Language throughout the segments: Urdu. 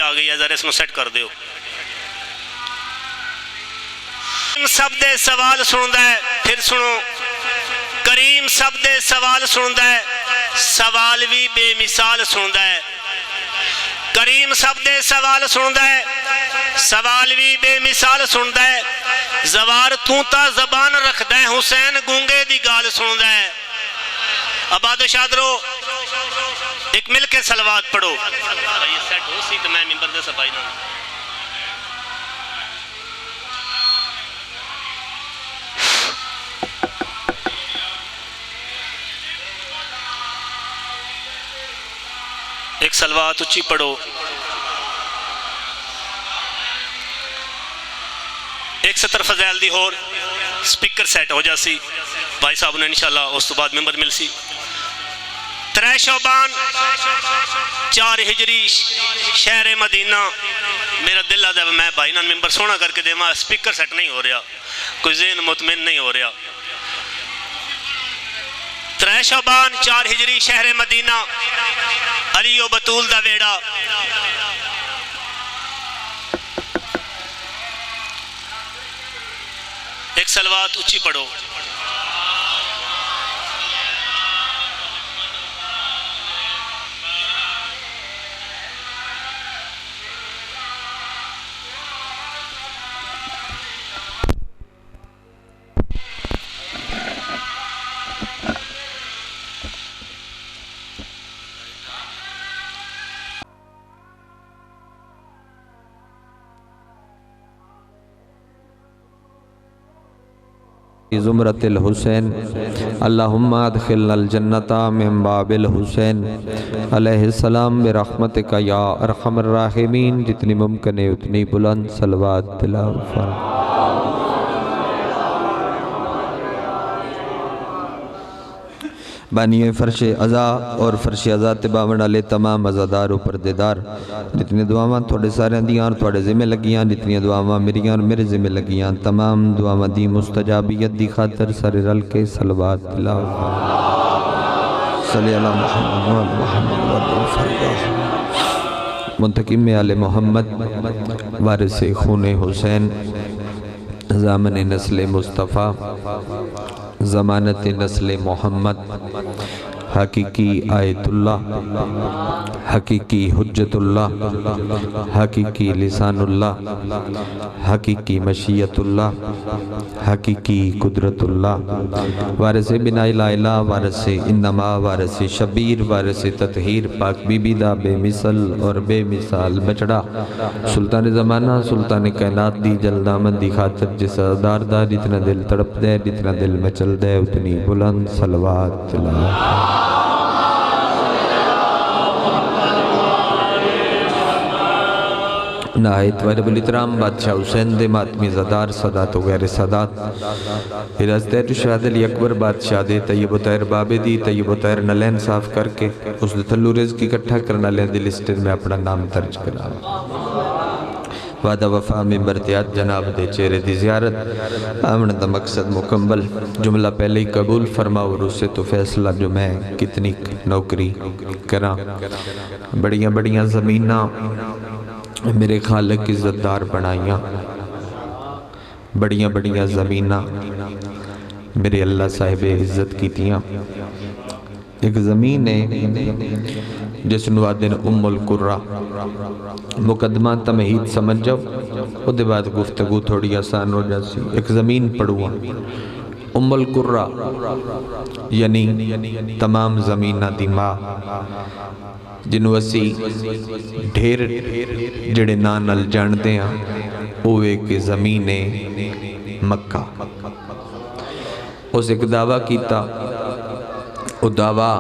آ گئی ہے، ذرا اس کو سیٹ کر دیو۔ سب دے سوال سندا ہے، پھر سنو، کریم سب دے سوال سندا ہے، سوال بھی بے مثال سندا ہے۔ کریم سب دے سوال سندا ہے، سوال بھی بے مثال سندا ہے۔ زوار تو تا زبان رکھدا ہے، حسین گونگے دی گال سندا ہے۔ آباد و شادرو ایک مل کے صلوات پڑھو۔ یہ سیٹ ہو سی تو میں ممبر دے سبائی نہ ایک صلوات اچھی پڑھو۔ ایک ستر فضائل دی اور سپیکر سیٹ ہو جاسی بھائی صاحب نے انشاءاللہ اس تو بعد ممبر مل سی۔ 3 شعبان 4 ہجری شہر مدینہ۔ میرا دل آدھا میں بھائی نان ممبر سونا کر کے دے ماں سپیکر سیٹ نہیں ہو رہا، کوئی ذہن مطمئن نہیں ہو رہا۔ 3 شعبان 4 ہجری شہر مدینہ، علی و بطول دا ویڑا۔ ایک صلوات اچھی پڑھو۔ زمرت الحسین اللہم ادخلنا الجنت من باب الحسین علیہ السلام برحمتک یا ارحم الراحمین۔ جتنی ممکن ہے اتنی بلند صلوات تلاوت فرمائیں۔ بانیے فرش عزا اور فرش عزا تباون والے تمام عزادار و پردیدار، جتنی دعاواں تھوڑے سارے دیاں اور تھوڑے ذمہ لگیاں، جتنی دعاواں میریاں اور میرے ذمہ لگیاں، تمام دعاواں دی مستجابیت دی خاطر سارے رل کے صلوات تلاوت فرمائیں۔ صلی اللہ محمد منتقم آل محمد، وارث خون حسین، ضامن نسل مصطفیٰ، ضمانت نسل محمد، حقیقی آیت اللہ، حقیقی حجت اللہ، حقیقی لسان اللہ، حقیقی مشیت اللہ، حقیقی قدرت اللہ، وارث بنا الہ، وارث انما، وارث شبیر، وارث تطہیر، پاک بی بی دا بے مثل اور بے مثال بچڑا، سلطان زمانہ، سلطان کائنات دی جلدامن دی خاطر جس ادار دا جتنا دل تڑپ دے، جتنا دل مچل دے، اتنی بلند صلوات تلاوت۔ نہایت وجب الاحترام بادشاہ حسین دے ماتمی زدار صدات و غیر صدات، پھر از تیر شہد علی اکبر بادشاہ دے طیب و طیر بابے دی طیب و طیر نلین صاف کر کے اس دے تھلو رزق اکٹھا کرنا لین دی لسٹر میں اپنا نام درج کرا۔ وعدہ وفا ممبرتیات جناب دے چہرے دی زیارت، آمن دا مقصد مکمل، جملہ پہلے ہی قبول فرماؤ اور اس سے تو فیصلہ جو میں کتنی نوکری کراں۔ بڑیاں بڑیاں زمینہ میرے خالق عزت دار بنائیاں، بڑیاں بڑیاں زمینہ میرے اللہ صاحب عزت کیتیاں۔ ایک زمین ہے جس نوادن ام القرہ، مقدمہ تمہید سمجھ جاؤ، وہ دے بعد گفتگو تھوڑی آسان ہو جاسی۔ ایک زمین پڑھوا ام القرہ یعنی تمام زمینہ دی ماں، جنہوں اسی ڈھیر جڑے نانل جاندے ہیں، وہ ایک زمین مکہ۔ اس ایک دعویٰ کیتا، وہ دعویٰ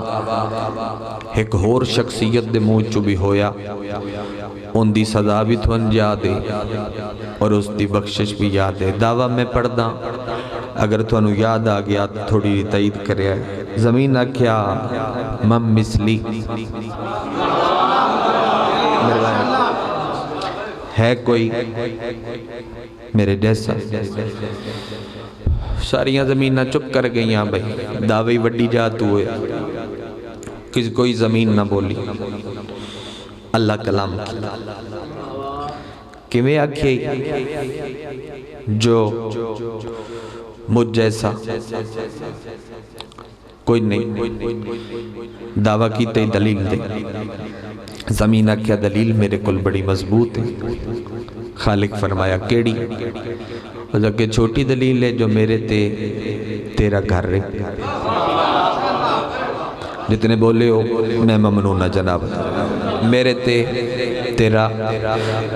ایک اور شخصیت دے منہ چو بھی ہویا، ان دی سزا بھی تھون یاد ہے اور اس دی بخشش بھی یاد ہے۔ دعویٰ میں پڑھ دا، اگر تھونو یاد آ گیا تھوڑی تائید کرے۔ زمین کیا مم مثلی ہے کوئی میرے جیسا؟ ساریاں زمینہ چپ کر گئیاں بھئی، دعوی وڈی جات ہوئے، کوئی زمین نہ بولی۔ اللہ کلام کی میں آکھے جو مجھ جیسا کوئی نہیں دعویٰ کی تے دلیل دے زمینہ کیا دلیل میرے کل بڑی مضبوط ہے خالق فرمایا کیڑی کہ چھوٹی دلیل ہے جو میرے تے تیرا گھر رہے جتنے بولے ہو میں ممنونہ جناب میرے تے تیرا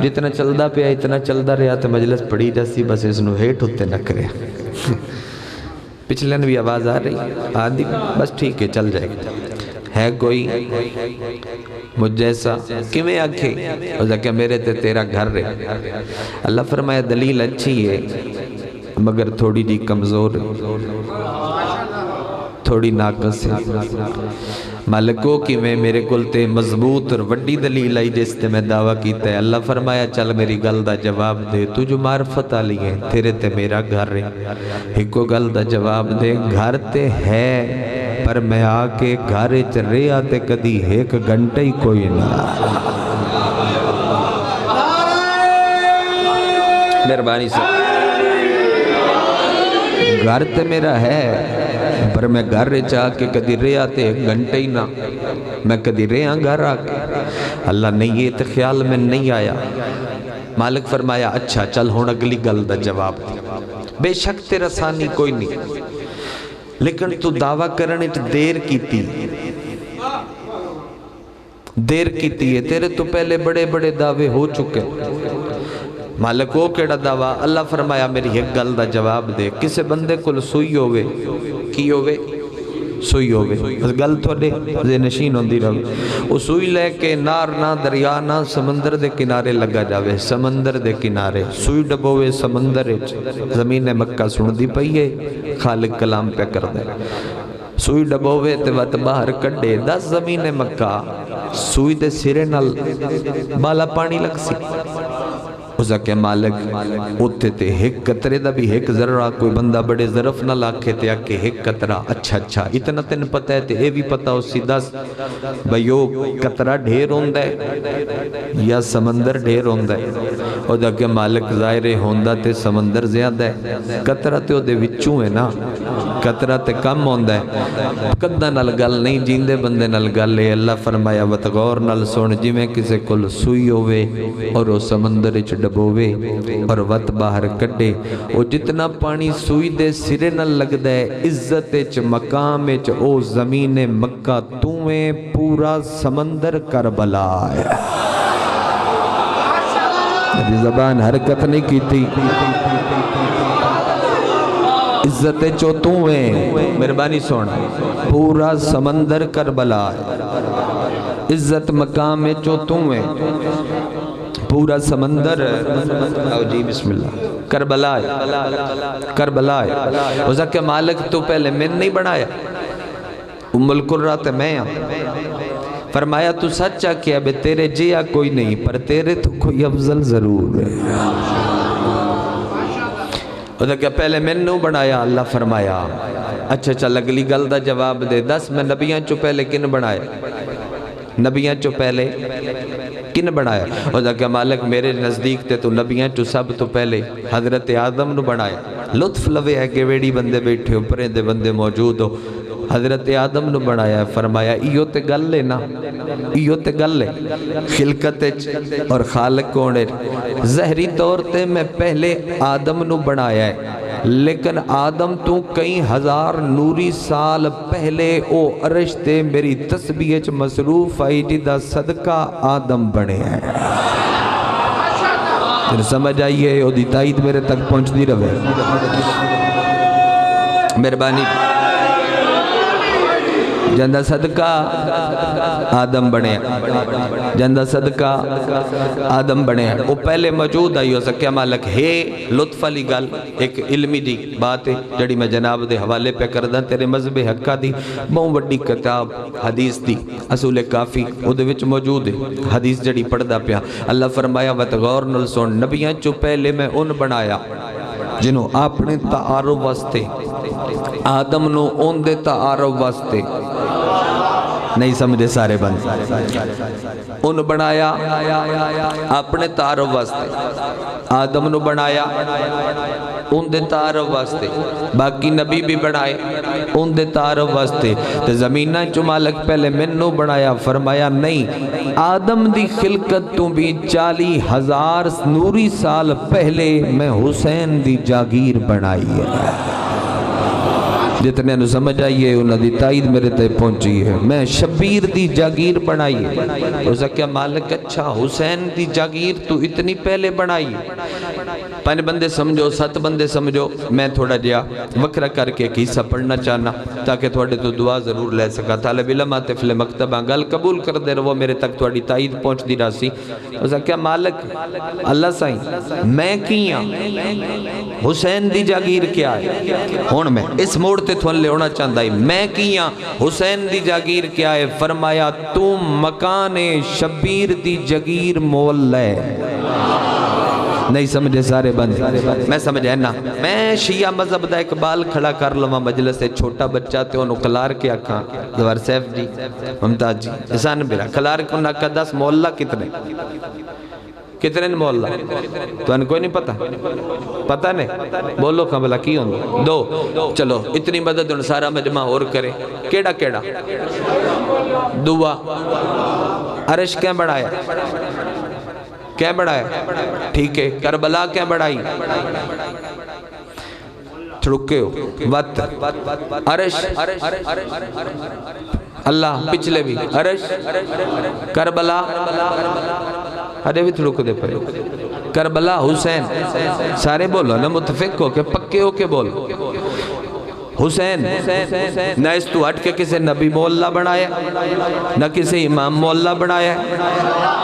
جتنا چلدا پیا اتنا چلدا رہا تو مجلس پڑھی جاسی بس اس نو ہیٹ ہوتے نہ کرے پچھلے بھی آواز آ رہی آدھی بس ٹھیک ہے چل جائے گا ہے کوئی مجھ جیسا کیویں آکھے اور کہ میرے تے تیرا گھر رہے اللہ فرمایا دلیل اچھی ہے مگر تھوڑی جی کمزور ہے تھوڑی ناقص ہے مالکو کی میں میرے کل تے مضبوط اور وڈی دلیل آئی جس تے میں دعویٰ کیتا ہے اللہ فرمایا چل میری گل دا جواب دے تو جو معرفت آلی ہے تیرے تے میرا گھر رہے ایک کو گل دا جواب دے گھر تے ہے پر میں آکے گھر چ رہے آتے کدی ایک گھنٹے ہی کوئی نہ مہربانی سے گھر تے میرا ہے پر میں گھر چاہ کے کدی رہے آتے ایک گھنٹے ہی نہ میں کدی رہے ہاں گھر آکے اللہ نہیں یہ تو خیال میں نہیں آیا مالک فرمایا اچھا چل ہون اگلی گل دا جواب دی بے شک تیرا ثانی کوئی نہیں لیکن تو دعویٰ کرنے دیر کیتی ہے تیرے تو پہلے بڑے بڑے دعوے ہو چکے مالک وہ کیڑا دعویٰ اللہ فرمایا میری ایک گل دا جواب دے کسے بندے کل سوئی ہوئے کی ہوئے سوئی ہوئے گل تھوڑے نشین ہوندی رہے وہ سوئی لے کے نار نہ دریا نہ سمندر دے کنارے لگا جاوے سمندر دے کنارے سوئی ڈبوے سمندر زمین مکہ سن دی پئیے خالق کلام پہ کر دے سوئی ڈبوے تے وقت باہر کڑے 10 زمین مکہ سوئی دے سرے نل بالا پانی لگ سی اس کہ مالک ہوتے تھے ایک قطرے دا بھی ایک ذرہ کوئی بندہ بڑے ظرف نہ لاکھے تھے کہ ایک قطرہ اچھا اتنا تین پتہ ہے اے بھی پتہ اسی 10 بھئیو قطرہ ڈھیر ہوندہ ہے یا سمندر ڈھیر ہوندہ ہے اور دا کہ مالک ظاہرے ہوندہ تے سمندر زیادہ ہے قطرہ تے دے وچوں ہے نا قطرہ تے کم ہوندہ ہے قدہ نل گل نہیں جیندے بندے نل گل ہے اللہ فرمایا وتغور نل سن جی میں کسے کل سوئی ہوئے اور وہ سمندر اچھ ڈبوے اور وط باہر کٹے وہ جتنا پانی سوئی دے سرے نہ لگ دے عزت اچ مقام اچ او زمین مکہ تویں پورا سمندر کربلا ہے زبان حرکت نہیں کی تھی عزت چو تویں مہربانی سن پورا سمندر کربلا ہے عزت مقام چو تویں پورا سمندر آؤ جی بسم اللہ کربلا ہے وہ کہ مالک تو پہلے میں نہیں بنایا ام القرہ تے میں فرمایا تو سچا کیا بے تیرے جیا کوئی نہیں پر تیرے تو کوئی افضل ضرور ہے وہ کہ پہلے میں نے بنایا اللہ فرمایا اچھا چل اگلی گل دا جواب دے 10 میں نبیاں چو پہلے کن بنائے نبیاں چو پہلے کن بنایا اور کہ مالک میرے نزدیک تے تو نبیاں چو سب تو پہلے حضرت آدم نو بنایا لطف لوے ہے کہ ویڑی بندے بیٹھے ہو پرے دے بندے موجود ہو حضرت آدم نو بنایا فرمایا ایو تے گل لے نا ایو تے گل لے خلقت اور خالق کونے ظہری طور تے میں پہلے آدم نو بنایا ہے لیکن آدم تو کئی ہزار نوری سال پہلے او عرش تے میری تسبیح چ مصروف آئی جدا صدقہ آدم بنے ہیں پھر سمجھ آئیے او دی تائید میرے تک پہنچ دی رہے مہربانی جندہ صدقہ آدم بنے جندہ صدقہ آدم بنے وہ پہلے موجود آئی ہو سکیا مالک ہے لطف علی گل ایک علمی دی بات ہے جڑی میں جناب دے حوالے پہ کردہ تیرے مذہب حقہ دی بہت بڑی کتاب حدیث دی اصول کافی وہ دے وچ موجود ہے حدیث جڑی پڑھ دا پیا اللہ فرمایا وتغور نل سن نبیاں چو پہلے میں ان بنایا جنہوں اپنے تعارف واسطے آدم نو اون دے تعارف واسطے نہیں سمجھے سارے بند ان بنایا اپنے تعارف واسطے آدم نو بنایا ان دے تعارف واسطے باقی نبی بھی بنائے ان دے تعارف واسطے تے زمینہ چو مالک پہلے منو بنایا فرمایا نہیں آدم دی خلقت تو بھی 40,000 نوری سال پہلے میں حسین دی جاگیر بنائی ہے جتنے انہوں سمجھ آئیے انہوں دی تائید میرے تے پہنچی ہے میں شبیر دی جاگیر بنائی ہے تو کیا مالک اچھا حسین دی جاگیر تو اتنی پہلے بنائی ہے 5 بندے سمجھو 7 بندے سمجھو میں تھوڑا جیا وکرہ کر کے ایک حصہ پڑھنا چاہنا تاکہ تھوڑے تو دعا ضرور لے سکا طالب علم آتے فلے مکتبہ گل قبول کر دے رہو میرے تک تھوڑی تائید پہنچ دی راسی کیا مالک اللہ سائیں میں کیاں حسین دی جاگیر کیا ہے ہون میں اس موڑ تے تھون لے ہونا چاہتا ہے میں کیاں حسین دی جاگیر کیا ہے فرمایا تم مکان شبیر دی جاگیر مول لے نہیں سمجھے سارے بند میں سمجھے نا میں شیعہ مذہب دا اقبال کھڑا کر لوں مجلس سے چھوٹا بچہ تے انہوں کلار کے آکھاں دوار سیف جی ممتاز جی احسان بیرا کلار کے انہوں کا 10 محلہ کتنے محلہ تو انہوں کوئی نہیں پتہ نہیں بولو کھا کی ہوں 2 چلو اتنی مدد ان سارا مجمع اور کرے کیڑا دعا عرش کیا بڑھایا کیا بڑھایا ٹھیک ہے کربلا کیا بڑھائی چھڑکے ہو وقت عرش اللہ پچھلے بھی عرش کربلا ارے بھی تھڑک دے پڑے کربلا حسین سارے بولو نا متفق ہو کے پکے ہو کے بولو حسین نہ اس تو ہٹ کے کسی نبی مولا بنایا نہ کسی امام مولا بنایا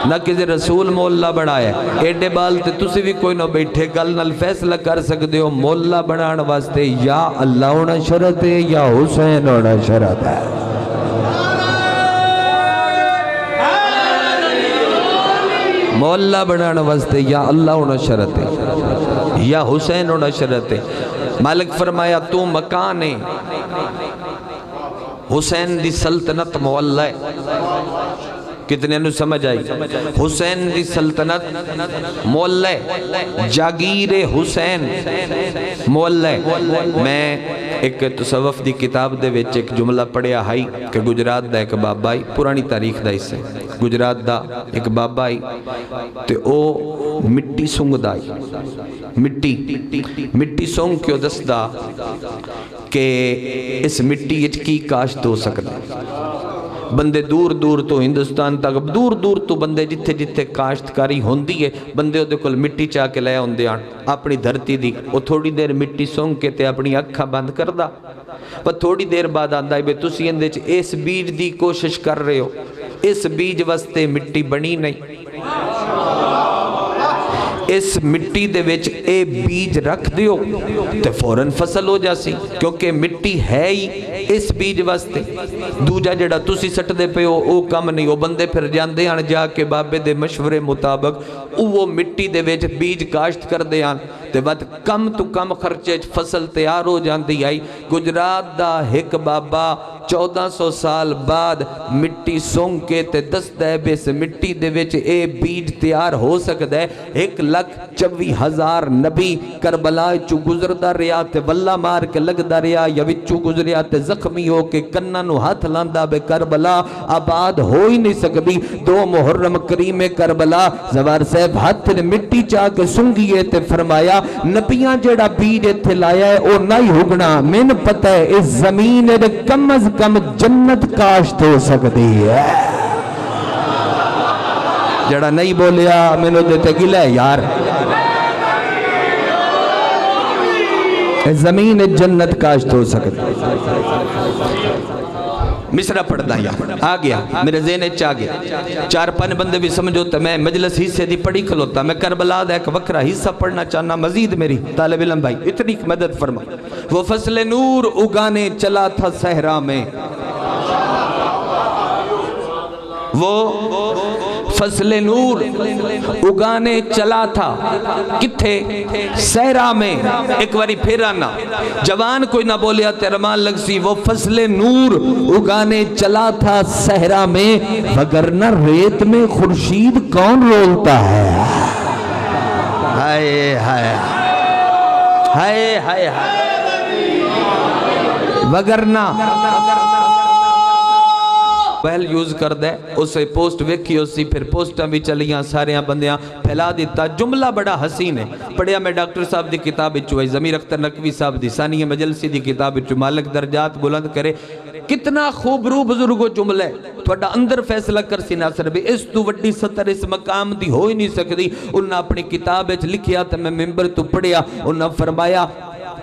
نہ کسی رسول مولا بنایا ایڈے بال تے تسی بھی کوئی نہ بیٹھے گل نال فیصلہ کر سکتے ہو مولا بنان واسطے یا اللہ ہونا شرط ہے یا حسین ہونا شرط ہے مولا بنان واسطے یا اللہ ہونا شرط ہے یا حسین ہونا شرط ہے مالک فرمایا تو مکان ہے حسین دی سلطنت مولا ہے کتنے انہوں سمجھ آئی حسین دی سلطنت مولا ہے جاگیر حسین مولا ہے میں ایک تصوف دی کتاب دے ویچ ایک جملہ پڑھیا ہائی کہ گجرات دا ایک بابا آئی پرانی تاریخ دا اس سے گجرات دا ایک بابا آئی تے او مٹی سنگ دا آئی مٹی سنگ کیوں دس دا کہ اس مٹی اچ کی کاشت ہو سکتا بندے دور دور تو ہندوستان تک دور دور تو بندے جتھے جتھے کاشتکاری ہوندی ہے بندے دے کل مٹی چاہ کے لے ہوندے آن اپنی دھرتی دی وہ تھوڑی دیر مٹی سونگ کے تے اپنی اکھا بند کر دا پر تھوڑی دیر بعد آندہ ہے بے تسی اندے چھ اس بیج دی کوشش کر رہے ہو اس بیج واسطے مٹی بنی نہیں اس مٹی دے وچ اے بیج رکھ دیو تے فوراں فصل ہو جاسی کیونکہ مٹی ہے ہی اس بیج واسطے دوجا جڑا تسی سٹ دے پہ او کم نہیں وہ بندے پھر جاندے آن جا کے بابے دے مشورے مطابق وہ مٹی دے وچ بیج کاشت کر دے آن تے بعد کم تو کم خرچے فصل تیار ہو جاندی آئی گجرات دا ایک بابا 1400 سال بعد مٹی سونگ کے تے دس دے بے سے مٹی دے وچ اے بیج تیار ہو سکتا ہے 1,24,000 نبی کربلا چو گزر دا ریا تے واللہ مار کے لگ دا ریا یا وچو گزریا تے زخمی ہو کے کننو ہاتھ لاندا بے کربلا آباد ہو ہی نہیں سکتی 2 محرم کریم کربلا زوار صاحب ہاتھ نے مٹی چاہ کے سنگیے تے فرمایا نبیاں جڑا بیج تھے لایا ہے او نہیں ہوگنا من پتہ ہے اس زمین دے کم از کم جنت کاشت ہو سکتی ہے جڑا نہیں بولیا میں نے دیتے گلے یار زمین جنت کاشت ہو سکتی مصرہ پڑھتا یا آ گیا میرے ذہن چاہ گیا 4-5 بندے بھی سمجھو تو میں مجلس حصے دی پڑھی کھلوتا میں کربلا دا ایک وکرہ حصہ پڑھنا چاہنا مزید میری طالب علم بھائی اتنی مدد فرما وہ فصل نور اگانے چلا تھا صحرا میں وہ فصل نور اگانے چلا تھا کتھے صحرا میں. ایک باری پھر آنا جوان کوئی نہ بولیا تیرمان لگ سی. وہ فصل نور اگانے چلا تھا صحرا میں وگرنہ ریت میں خورشید کون رولتا ہے. ہائے ہائے ہائے ہائے ہائے. وگرنہ پہل یوز کر دے اسے پوسٹ ویکھی اسی پھر پوسٹاں بھی چلیاں ساریاں بندیاں پھیلا دیتا. جملہ بڑا حسین ہے. پڑھیا میں ڈاکٹر صاحب دی کتاب چوئی ضمیر اختر نقوی صاحب دی ثانیہ مجلسی دی کتاب چو مالک درجات بلند کرے. کتنا خوب رو بزرگو جملہ ہے. تھوڑا اندر فیصلہ کر سی ناصر بھی اس تو وڈی سطر اس مقام دی ہوئی نہیں سکتی. انہاں اپنی کتاب لکھیا تا میں ممبر تو پڑھیا. انہاں فرمایا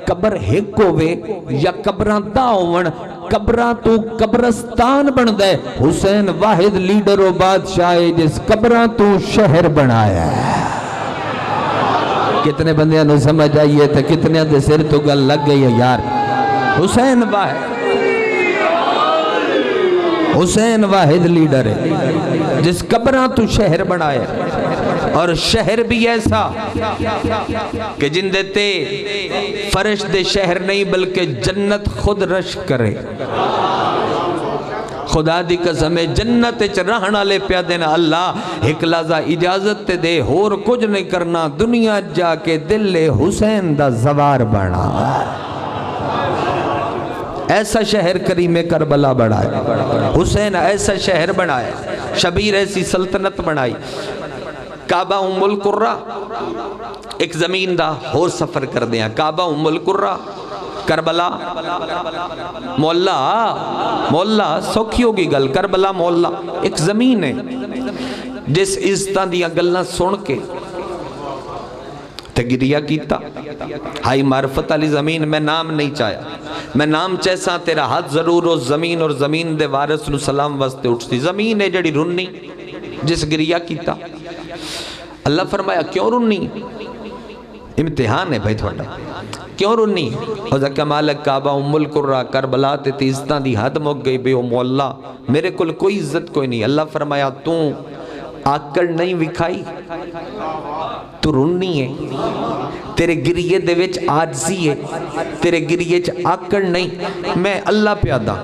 قبر ہک ہوئے یا قبران دا ہون قبران تو قبرستان بن دے. حسین واحد لیڈر و بادشاہ جس قبران تو شہر بنایا ہے. کتنے بندیاں نو سمجھ آئیے تھا کتنے دے سر تو گل لگ گئی ہے یار. حسین واحد لیڈر ہے جس قبران تو شہر بنایا ہے. اور شہر بھی ایسا کہ جن دیتے فرش دے شہر نہیں بلکہ جنت خود رش کرے. خدا دی قسم جنت رہنا لے پیا دینا اللہ ایک لحظہ اجازت دے اور کچھ نہیں کرنا. دنیا جا کے دل حسین دا زوار بنا. ایسا شہر کریم کربلا بڑھائے. حسین ایسا شہر بنائے. شبیر ایسی سلطنت بنائی. کعبہ ام القرہ ایک زمین دا ہو سفر کر دیا. کعبہ ام القرہ کربلا مولا سوکھی ہوگی گل. کربلا مولا ایک زمین ہے جس عزتاں دیا گلنا سن کے تگریہ کیتا. ہائی معرفت علی زمین میں نام نہیں چاہیا. میں نام چیسا تیرا ہاتھ ضرور ہو زمین اور زمین دے وارث نو سلام واسطے اٹھتی. زمین ہے جڑی رنی جس گریہ کیتا. اللہ فرمایا کیوں رنی؟ امتحان ہے بھائی تھوڑا. کیوں رنی؟ حضرت مالک کعبہ ام القرہ کربلا تے عزتاں دی حد مک گئی بے. او مولا میرے کل کوئی عزت کوئی نہیں. اللہ فرمایا تو آکڑ نہیں وکھائی تو رنی ہے. تیرے گریے دے وچ آجزی ہے. تیرے گریے چ آکڑ نہیں. میں اللہ پیادا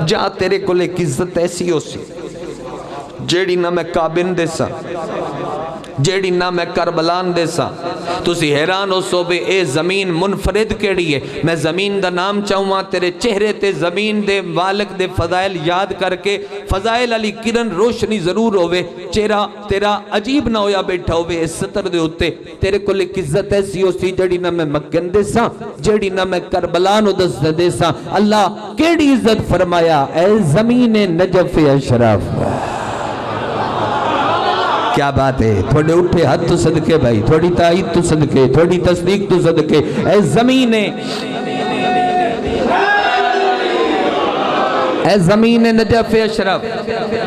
جا تیرے کل ایک عزت ایسی ہو سی جیڑی نہ میں کابن دے سا جیڑی نہ میں کربلان دے سا. تسی حیران ہو سو بے اے زمین منفرد کیڑی ہے. میں زمین دا نام چاہوں تیرے چہرے تے زمین دے مالک دے فضائل یاد کر کے فضائل علی کرن روشنی ضرور ہوئے. چہرہ تیرا عجیب نہ ہویا بیٹھا ہوئے اس سطر دے ہوتے. تیرے کو لے عزت ایسی ہو سی جیڑی نہ میں مکن دے سا جیڑی نہ میں کربلان دے سا. اللہ کیڑی عزت فرمایا اے زمین نجف اشرف. کیا بات ہے. تھوڑے اٹھے ہاتھ تو صدقے بھائی. تھوڑی تائید تو صدقے. تھوڑی تصدیق تو صدقے. اے زمین نجف اشرف.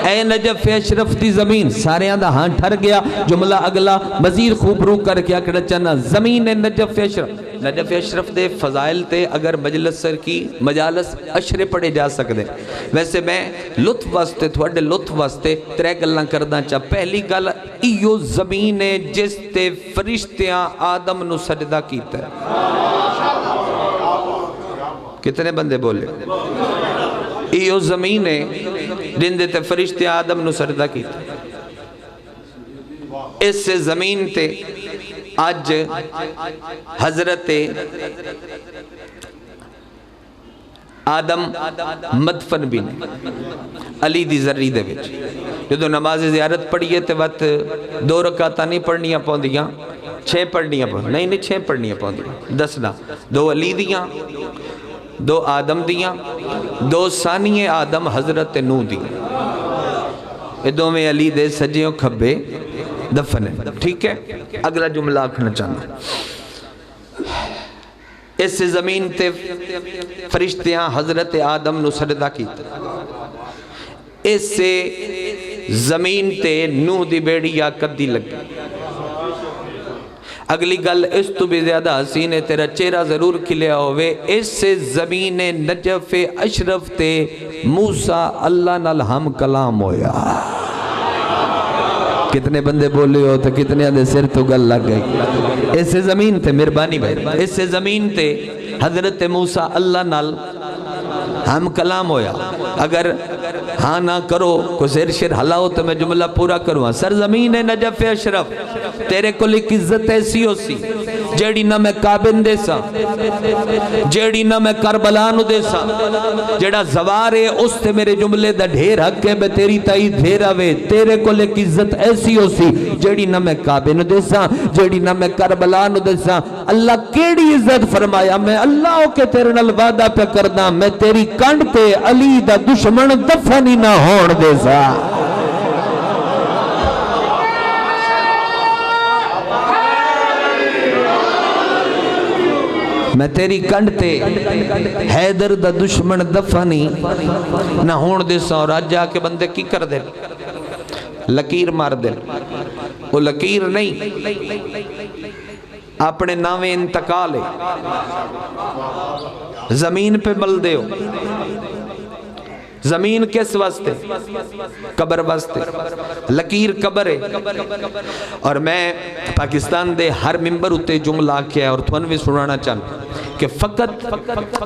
اے نجف اشرف دی زمین. سارے آندہ ہاں ٹھر گیا. جملہ اگلا مزید خوب رو کر کے اکڑا چانا. زمین نجف اشرف. نجف اشرف دے فضائل تے اگر مجلس سر کی مجالس اشرے پڑے جا سکتے. ویسے میں لطف واسطے تھوڑے لطف واسطے ترے گلنا کردہ چاہ. پہلی گل ایو زمین جس تے فرشتیاں آدم نو سجدہ کیتا ہے. کتنے بندے بولے؟ ایو زمین جن دے تے فرشتیاں آدم نو سجدہ کیتا. اس سے زمین تے آج حضرت آدم مدفن بھی علی دی ذری دے وچ. جدو نماز زیارت پڑھیے تے وقت 2 رکعتاں نہیں پڑھنیاں پوندیاں 6 پڑھنیاں پوندیاں. نہیں 6 پڑھنیاں پوندیاں. 10 نہ 2 علی دیاں 2 آدم دیاں 2 ثانی آدم حضرت نوح دیاں. یہ دو میں علی دے سجیوں کھبے دفن ہے. ٹھیک ہے. اگلا جملہ آکھنا چاہنا. اس زمین تے فرشتیاں حضرت آدم نو سجدہ کیتا. اس زمین تے نوح دی بیڑی یا کدی لگی. اگلی گل اس تو بھی زیادہ حسین ہے. تیرا چہرہ ضرور کھلیا ہوئے. اس زمین نجف اشرف تے موسیٰ اللہ نال ہم کلام ہویا. کتنے بندے بولے ہو تو کتنے دے سر تو گل لگ گئی. اس زمین تے مہربانی بھائی اس زمین تے حضرت موسیٰ اللہ نال ہم کلام ہویا. اگر ہاں نہ کرو کو سر شر ہلاؤ تو میں جملہ پورا کروں. سرزمین نجف اشرف تیرے کو ایک عزت ایسی ہو سی جیڑی نہ میں کابن دے سا جیڑی نہ میں کربلانو دے سا جیڑا زوارے اس تے میرے جملے دا ڈھیر حق ہے بے تیری تائید دھیرا وے. تیرے کو ایک عزت ایسی ہو سی جیڑی نہ میں کابن دے سا جیڑی نہ میں کربلانو دے سا. اللہ کیڑی عزت فرمایا میں اللہ ہو کے تیرے نال وعدہ پہ کردہ میں تیری کنڈ تے علی دا دشمن دفنی نہ ہون دے سا. میں تیری کنڈ تے حیدر دا دشمن دفنی نہ ہون دے سا. اور آج جا کے بندے کی کر دے لکیر مار دے. وہ لکیر نہیں اپنے ناوے انتقال ہے زمین پہ مل دے ہو. زمین کس واسطے قبر واسطے لکیر قبر ہے. اور میں پاکستان دے ہر ممبر اتے جملہ کیا ہے اور تھوانوی سنانا چاہوں کہ فقط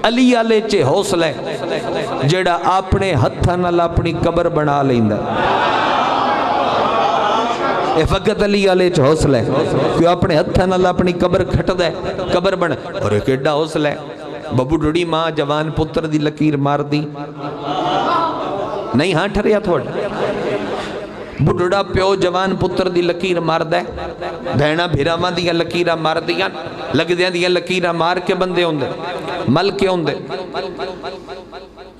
علی علیہ چے حوصلہ ہے جیڑا اپنے ہتھاں نال اپنی قبر بنا لیندہ. اے فقط علی علیہ چے حوصلہ ہے کہ اپنے ہتھاں نال اپنی قبر کھٹ دے قبر بنا. اور ایک ایڈا حوصلہ ہے بابو ڈوڑی ماں جوان پتر دی لکیر مار دی نہیں. ہاں ٹھریا تھوڑا بڑھڑا پیو جوان پتر دی لکیر مار دے بھینا بھیراواں دیا لکیرہ مار دیا لگ دیا دیا لکیرہ مار کے بندے ہوندے مل کے ہوندے.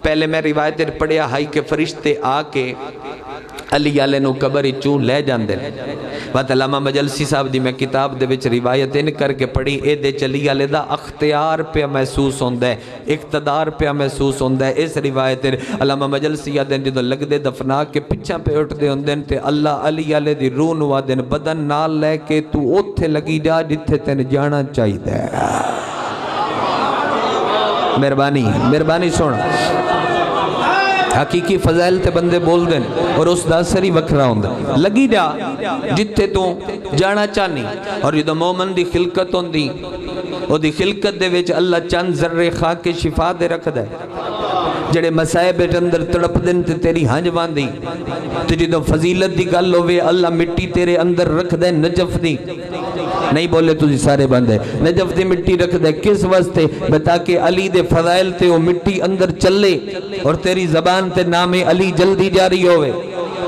پہلے میں روایت پڑھیا ہائی کے فرشتے آ کے علی علیہ نو قبر چون لے جاندے. بات علامہ مجلسی صاحب دی میں کتاب دے وچ روایت ان کر کے پڑھی اے دے چلی علیہ دا اختیار پہ محسوس ہوندہ ہے اقتدار پہ محسوس ہوندہ ہے. اس روایت علامہ مجلسی آدھیں جدو لگ دے دفنا کے پچھا پہ اٹھ دے ہوندیں تے اللہ علی علیہ دی رون وادن بدن نال لے کے تو اوتھے لگی جا جتھے تین جانا چاہی دے. مہربانی سونا حقیقی فضائل تے بندے بول دیں اور اس دا اثر ہی وکھرا ہوندہ. لگی جا جتے تو جانا چاہنی. اور یہ دا مومن دی خلقت ہوندی اور دی خلقت دے ویچ اللہ چند ذرے خاک کے شفا دے رکھ دے جڑے مسائب اندر تڑپ دن تے تیری ہنج باندھی تے جدو فضیلت دی گل ہوئے اللہ مٹی تیرے اندر رکھ دے نجف دی نہیں بولے تجھے سارے بندے نجف دی مٹی رکھ دے کس واسطے بتا کہ علی دے فضائل تے وہ مٹی اندر چلے اور تیری زبان تے نام علی جلدی جاری ہوئے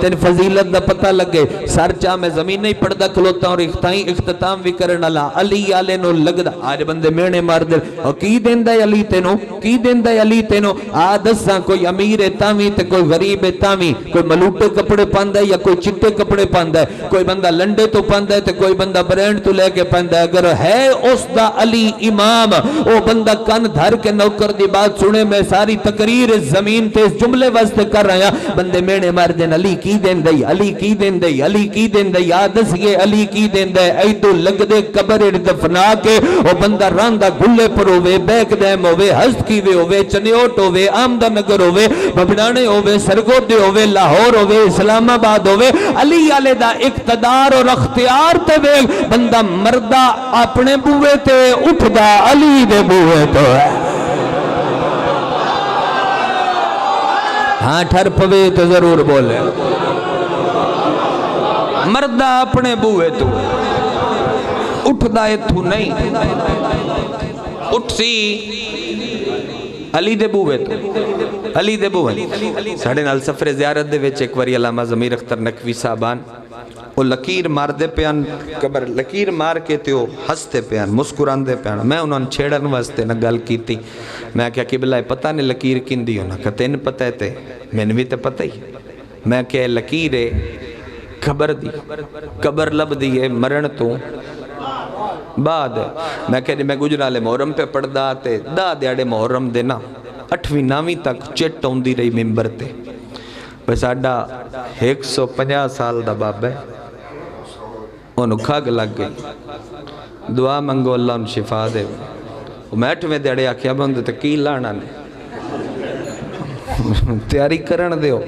تین فضیلت دا پتہ لگے. سر چاہ میں زمین نہیں پڑھدا کھلوتا اور اختتام بھی کرنا لا علی علیہ نو لگدا. آج بندے مینے مار دے اور کی دین دا علی تینو کی دین دا علی تینو آدساں کوئی امیر ہے تاوی تے کوئی غریب ہے تاوی کوئی ملوٹے کپڑے پاندہ ہے یا کوئی چٹے کپڑے پاندہ ہے کوئی بندہ لنڈے تو پاندہ ہے تے کوئی بندہ برینڈ تو لے کے پاندہ ہے. اگر ہے اس دا علی امام او بندہ کن دھر کے نوکر دی بات سنے. میں ساری تقریر زمین تے اس جملے واسطے کر رہا بندے مینے مار دین علی کی دین دئی علی کی دین دئی علی کی دین دئی آدس یہ علی کی دین دئی ایدو لگ دے قبر دفنا کے او بندہ راندہ گلے پر ہوئے بیک دیم ہوئے ہست کیوے ہوئے چنیوٹ ہوئے آمدہ نگر ہوئے ببڑانے ہوئے سرگودے ہوئے لاہور ہوئے اسلام آباد ہوئے علی علیہ دا اقتدار اور اختیار تے وے بندہ مردہ اپنے بوئے تے اٹھ دا علی دے بوئے تو ہے. ہاں ٹھر پوے تو ضرور بولے مردہ اپنے بوئے تو اٹھ دائے تو نہیں اٹھ سی علی دے بوئے تو علی دے بوئے. ساڑھے نال سفر زیارت دے ویچ ایک واری علامہ ضمیر اختر نقوی صاحبان وہ لکیر مار دے پیان قبر لکیر مار کے تے وہ ہستے پیان مسکران دے پیان. میں انہوں نے چھیڑن واسطے نہ گل کی تھی. میں کیا قبلہ پتہ نہیں لکیر کن دی ہونا کہ تین پتہ ہے تے میں نوی تے پتہ ہی. میں کہ لکیر ہے قبر دی قبر لب دی ہے مرن تو بعد. میں کہ میں گجرالے محرم پہ پڑھ دا تے دا دیاڑے محرم دینا 8ویں 9ویں تک چٹ ہوندی رہی ممبر تے. بس آڈا 150 سال دا باب ہے انہوں کھاگ لگ گئی. دعا منگو اللہ ان شفا دے. میں 8ویں دیڑے آکھیا بندے تے کی لانا نے تیاری کرن دیو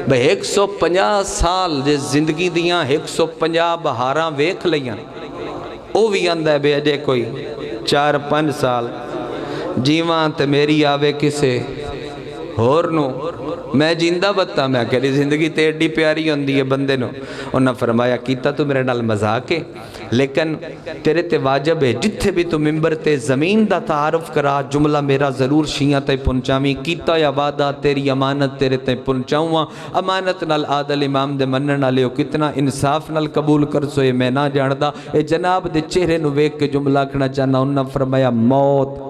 بھئی 150 سال جے زندگی دیاں 150 بہاراں ویکھ لیاں او بھی آندہ ہے بے اجے کوئی 4-5 سال جیوان تے میری آوے کسے اور نو میں جیندہ بتا میں کہہ زندگی تے ایڈی پیاری ہوندی ہے بندے نو انہاں فرمایا کیتا تو میرے نال مذاق ہے لیکن تیرے تے واجب ہے جتھے بھی تو ممبر تے زمین دا تعارف کرا جملہ میرا ضرور شیعہ تے پہنچاویں کیتا یا وعدہ تیری امانت تیرے تے پہنچاؤں امانت نال عادل امام دے منن والے کتنا انصاف نال قبول کر سوئے میں نہ جاندا اے جناب دے چہرے نو ویکھ کے جملہ کہنا چاہنا انہاں فرمایا موت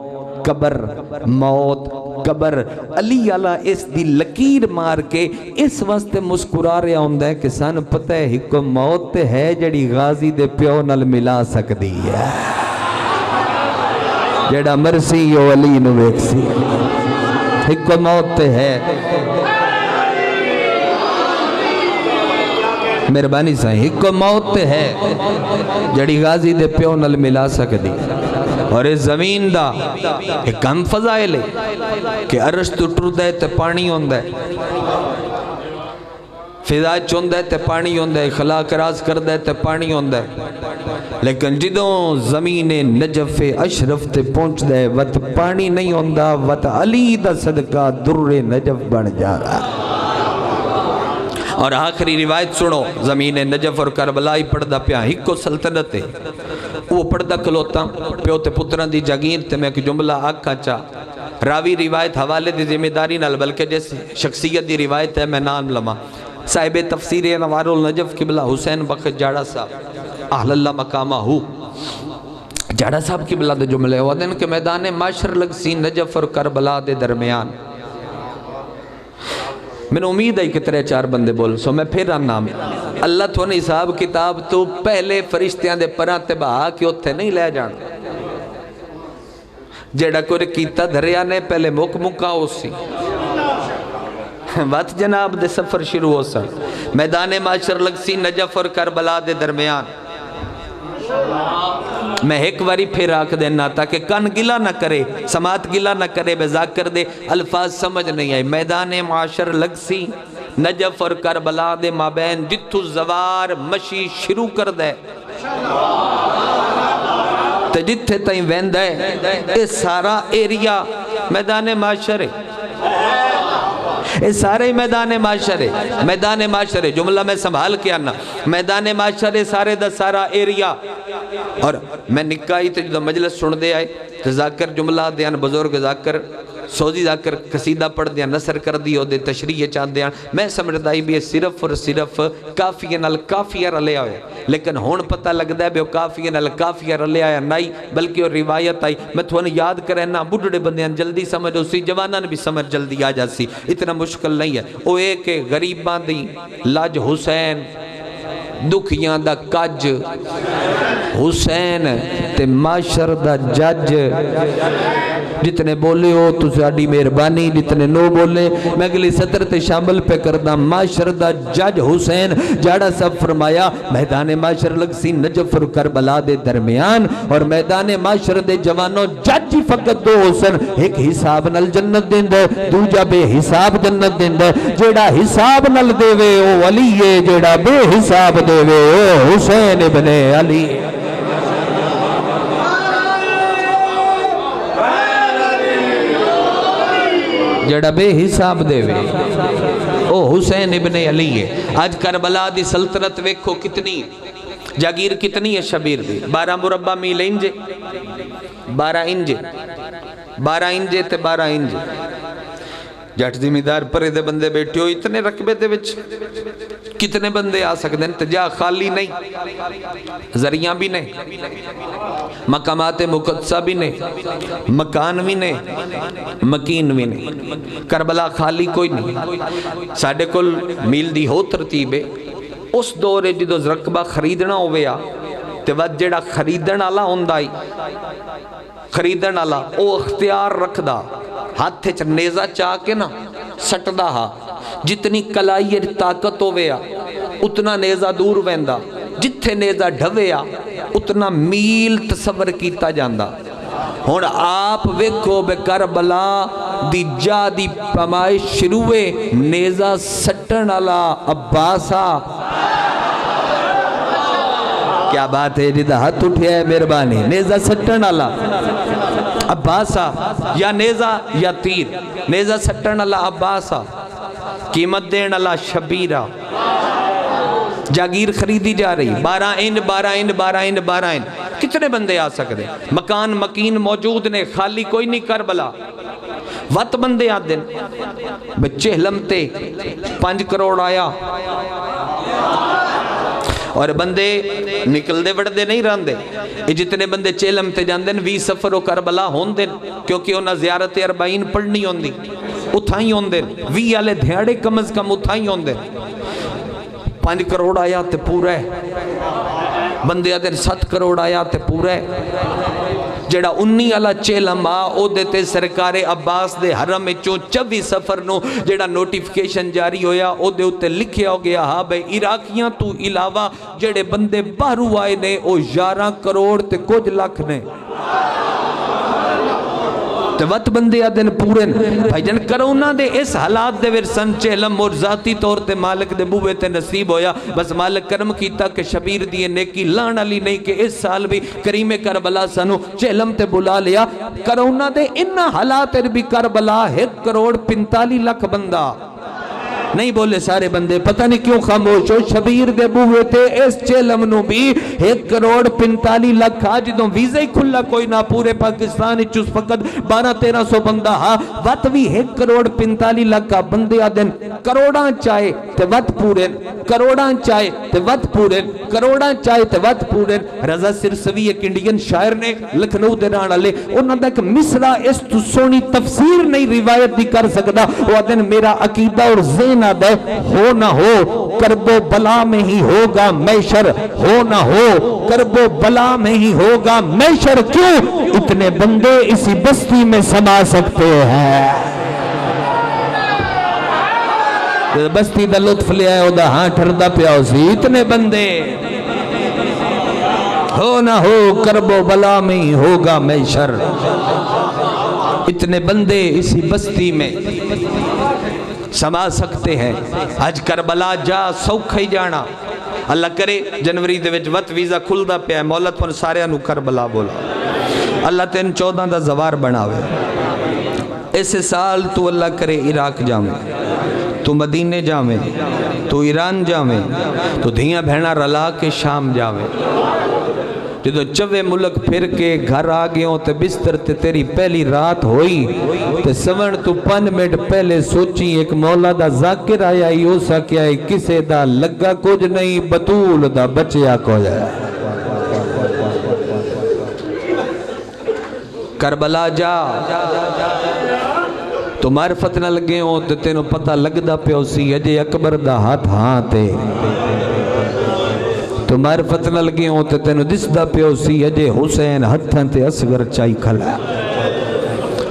قبر علی علیہ اس دی لکیر مار کے اس واسطے مسکرا رہا ہوندہ ہے کہ سان پتہ ہے ہکو موت ہے جڑی غازی دے پیو نال ملا سکدی ہے جڑا مرسی یو علی نو ویکھ سی ہکو موت ہے مہربانی سائیں ہکو موت ہے جڑی غازی دے پیو نال ملا سکدی اور اس زمین دا ایک ہم فضائل ہے کہ عرش تو ٹر دے تے پانی ہوندہ ہے فضا چوندہ ہے تے پانی ہوندہ ہے خلاق راز کر دے تے پانی ہوندہ ہے لیکن جدوں زمین نجف اشرف تے پہنچ دے وقت پانی نہیں ہوندہ وقت علی دا صدقہ در نجف بن جا رہا اور آخری روایت سنو زمین نجف اور کربلائی پڑھدا پیا ہکو سلطنت ہے وہ پڑھدا کھلوتا پیو تے پتران دی جاگیر تے میں ایک جملہ آکھا چاہ راوی روایت حوالے دی ذمہ داری نال بلکہ جیسے شخصیت دی روایت ہے میں نام لما صاحب تفسیر انوار النجف قبلہ حسین بخش جاڑا صاحب اہل اللہ مقامہ ہو جاڑا صاحب قبلہ دے جملے ہوا دن کہ میدان معاشر لگ سی نجف اور کربلا دے درمیان میں نے امید ہے کہ 3-4 بندے بول سو میں پھر نام اللہ تو نے حساب کتاب تو پہلے فرشتیاں دے پران تے بہا کے اتھے نہیں لے جانا جیڑا کوئی کیتا دھریا نے پہلے مکا ہو سی وقت جناب دے سفر شروع ہو سا میدان معاشر لگ سی نجف اور کربلا دے درمیان میں ایک واری پھر آکھ دینا تاکہ کن گلا نہ کرے سماعت گلا نہ کرے بیزاک کر دے الفاظ سمجھ نہیں آئے میدان معاشر لگ سی نجف اور کربلا دے مابین جتو زوار مشی شروع کر دے تے جتھے تائیں ویند ہے اے سارا ایریا میدان معاشر ہے اے سارے میدان معاشر ہے میدان معاشر ہے جملہ میں سنبھال کے آنا میدان معاشر ہے سارے دا سارا ایریا اور میں نکائی تے جو مجلس سن دے آئے ذاکر جملہ دیان بزرگ ذاکر سوزی ذاکر قصیدہ پڑھ دیاں نصر کر دی ہو دے تشریح چاند دیاں میں سمجھدائی بھی صرف اور صرف کافیہ نال کافیہ رلے آئے لیکن ہون پتہ لگ دے بھی کافیہ نال کافیہ رلے آیا نہیں بلکہ وہ روایت آئی میں تھوڑا یاد کریں نا بڑھڑے بندیاں جلدی سمجھ اسی جوانان بھی سمجھ جلدی آ جاسی اتنا مشکل نہیں ہے وہ ایک غریبان دی لاج حسین دکھیاں دا کج حسین تے معاشر دا جج جتنے بولے ہو تو ساڑی مہربانی جتنے نو بولے میں اگلی سطر تے شامل پہ کردہ معاشر دا جج حسین جاڑا سب فرمایا میدان معاشر لگ سی نجف اور کربلا دے درمیان اور میدان معاشر دے جوانوں جج فقط دو حسن ایک حساب نل جنت دیں دے دوجہ بے حساب جنت دیں دے جیڑا حساب نل دے وے او علی ہے جیڑا بے حساب دے وے او حسین ابن علی جڑا بے حساب دے وے او حسین ابن علی ہے آج کربلا دی سلطنت ویکھو کتنی جاگیر کتنی ہے شبیر دی 12 مربع میل انجے 12 انجے 12 انجے تے 12 انجے جٹ زمیندار پرے دے بندے بیٹھے ہو اتنے رقبے دے وچ کتنے بندے آ سکتے ہیں تجا خالی نہیں ذریعہ بھی نہیں مقامات مقدسہ بھی نہیں مکان بھی نہیں مکین بھی نہیں کربلا خالی کوئی نہیں ساڑھے کل میل دی ہو ترتیب ہے اس دورے جدو رقبہ خریدنا ہویا تے وقت جڑا خریدن آلا ہوندائی خریدن آلا او اختیار رکھ دا ہاتھے چا نیزہ چاہ کے نا سٹ دا ہا جتنی کلائی طاقت ہویا اتنا نیزہ دور ویندا جتھے نیزہ ڈھویا اتنا میل تصور کیتا جاندہ ہون آپ ویکھو بے کربلا دی جا دی پمائش شروع نیزہ سٹن والا عباسا کیا بات ہے جدہ ہاتھ اٹھیا ہے مہربانی نیزہ سٹن والا عباسا یا نیزہ یا تیر نیزہ سٹن والا عباسا قیمت دین والا شبیرہ جاگیر خریدی جا رہی 12 کتنے بندے آ سکتے مکان مکین موجود نے خالی کوئی نہیں کربلا وط بندے آ دن بچے ہلمتے 5 کروڑ آیا اور بندے نکل دے وڑ دے نہیں رہن دے جتنے بندے چیلم تے جان دن 20 سفر و کربلا ہون دن کیونکہ انہاں زیارت 40 پڑھنی ہون دی اتھائی ہون دن 20 آلے دھیاڑے کم از کم اتھائی ہون دن 5 کروڑ آیا تے پورا ہے بندے آدھے 7 کروڑ آیا تے پورا ہے جڑا 19 والا چیلم آ او دیتے سرکار عباس دے حرم چوں 24 سفر نو جڑا نوٹیفیکیشن جاری ہویا او دے اتے لکھیا ہو گیا ہاں بھئی عراقیاں تو علاوہ جڑے بندے باہرو آئے نے او 11 کروڑ تے کچھ لاکھ نے تے وقت بندے آدھن پورن بھائی جن کرونا دے اس حالات دے ورسن چہلم اور ذاتی طور تے مالک دے بوے تے نصیب ہویا بس مالک کرم کیتا کہ شبیر دیئے نیکی لان علی نہیں کہ اس سال بھی کریم کربلا سنو چہلم تے بلا لیا کرونا دے انہا حالات بھی کربلا 1 کروڑ 45 لاکھ بندہ نہیں بولے سارے بندے پتہ نہیں کیوں خاموش ہو شبیر دے بوئے تھے اس چیلم نو بھی 1 کروڑ 45 لاکھ آج دوں ویزا ہی کھلا کوئی نہ پورے پاکستان چوس فقط 1200-1300 بندہ ہاں وقت بھی 1 کروڑ 45 لاکھ بندے آدن کروڑاں چاہے تے وقت پورن کروڑاں چاہے تے وقت پورن کروڑاں چاہے تے وقت پورن رضا سرسوی ایک انڈین شاعر نے لکھنؤ دے رہن والے انہاں دا ایک مصرع اس تو سونی تفسیر نہیں روایت دی کر سکدا وہ آدن میرا عقیدہ اور ذہن دے ہو نہ ہو کرب و بلا میں ہی ہوگا محشر ہو نہ ہو کرب و بلا میں ہی ہوگا محشر کیوں اتنے بندے اسی بستی میں سما سکتے ہیں بستی دا لطف لے آئے دا ہاں ٹھردہ پیاؤ سی اتنے بندے ہو نہ ہو کرب و بلا میں ہی ہوگا محشر اتنے بندے اسی بستی میں سما سکتے ہیں آج کربلا جا سوکھ ہی جانا اللہ کرے جنوری دے وچ وقت ویزا کھل دا پیا ہے مولت پر سارے انو کربلا بولا اللہ تین 14 دا زوار بناوے اس سال تو اللہ کرے عراق جاویں تو مدینے جاویں تو ایران جاویں تو دھیاں بہنا رلا کے شام جاویں جدو چوے ملک پھر کے گھر آگے ہوں تے بستر تے تیری پہلی رات ہوئی تے سون تو 5 منٹ پہلے سوچی ایک مولا دا ذاکر آیا ہی ہو سکیا ہے کسے دا لگا کچھ نہیں بطول دا بچیا کو جائے کربلا جا تو معرفت نہ لگے ہوں تے تینوں پتہ لگ دا پیوسی اجے اکبر دا ہاتھ ہاں تے تو معرفت نہ لگے ہوں تے تینوں دس دا پیوسی اجے حسین ہتھاں تے اصغر چائی کھلا